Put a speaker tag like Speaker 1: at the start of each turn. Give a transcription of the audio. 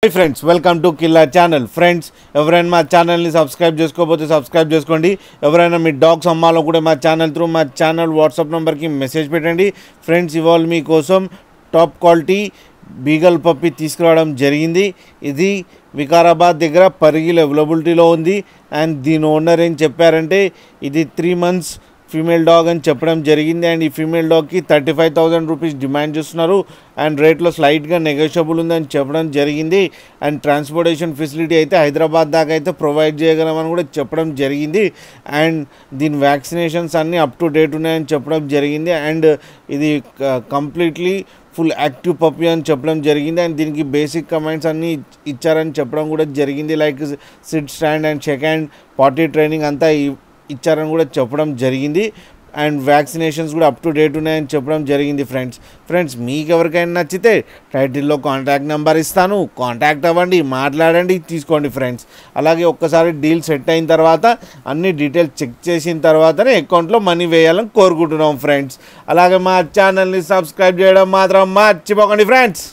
Speaker 1: Hi friends, welcome to Killer Channel. Friends, ఎవరైనా మా ఛానల్ని సబ్స్క్రైబ్ చేసుకోకపోతే సబ్స్క్రైబ్ చేసుకోండి. ఎవరైనా మీ డాగ్స్ అమ్మాలో కూడా మా ఛానల్ త్రూ మా ఛానల్ వాట్సాప్ నెంబర్కి మెసేజ్ పెట్టండి. ఫ్రెండ్స్, ఇవాళ మీకోసం టాప్ క్వాలిటీ బీగల్ పప్పి తీసుకురావడం జరిగింది. ఇది వికారాబాద్ దగ్గర పరిగిలో అవైలబిలిటీలో ఉంది. అండ్ దీని ఓనర్ ఏం చెప్పారంటే ఇది 3 months ఫీమేల్ డాగ్ అని చెప్పడం జరిగింది. అండ్ ఈ ఫీమేల్ డాగ్కి 35,000 రూపీస్ డిమాండ్ చేస్తున్నారు. అండ్ రేట్లో స్లైట్గా నెగోషియబుల్ ఉందని చెప్పడం జరిగింది. అండ్ ట్రాన్స్పోర్టేషన్ ఫెసిలిటీ అయితే హైదరాబాద్ దాకా అయితే ప్రొవైడ్ చేయగలమని కూడా చెప్పడం జరిగింది. అండ్ దీని వ్యాక్సినేషన్స్ అన్నీ అప్ టు డేట్ ఉన్నాయని చెప్పడం జరిగింది. అండ్ ఇది కంప్లీట్లీ ఫుల్ యాక్టివ్ పప్పీ అని చెప్పడం జరిగింది. అండ్ దీనికి బేసిక్ కమెంట్స్ అన్నీ ఇచ్చారని చెప్పడం కూడా జరిగింది. Like sit stand and check and party training అంతా ఇచ్చారని కూడా చెప్పడం జరిగింది. అండ్ వ్యాక్సినేషన్స్ కూడా అప్ టు డేట్ ఉన్నాయని చెప్పడం జరిగింది. ఫ్రెండ్స్ మీకు ఎవరికైనా నచ్చితే టైటిల్లో కాంటాక్ట్ నెంబర్ ఇస్తాను, కాంటాక్ట్ అవ్వండి, మాట్లాడండి, తీసుకోండి ఫ్రెండ్స్. అలాగే ఒక్కసారి డీల్ సెట్ అయిన తర్వాత అన్ని డీటెయిల్స్ చెక్ చేసిన తర్వాతనే అకౌంట్లో మనీ వేయాలని కోరుకుంటున్నాం ఫ్రెండ్స్. అలాగే మా ఛానల్ని సబ్స్క్రైబ్ చేయడం మాత్రం మర్చిపోకండి ఫ్రెండ్స్.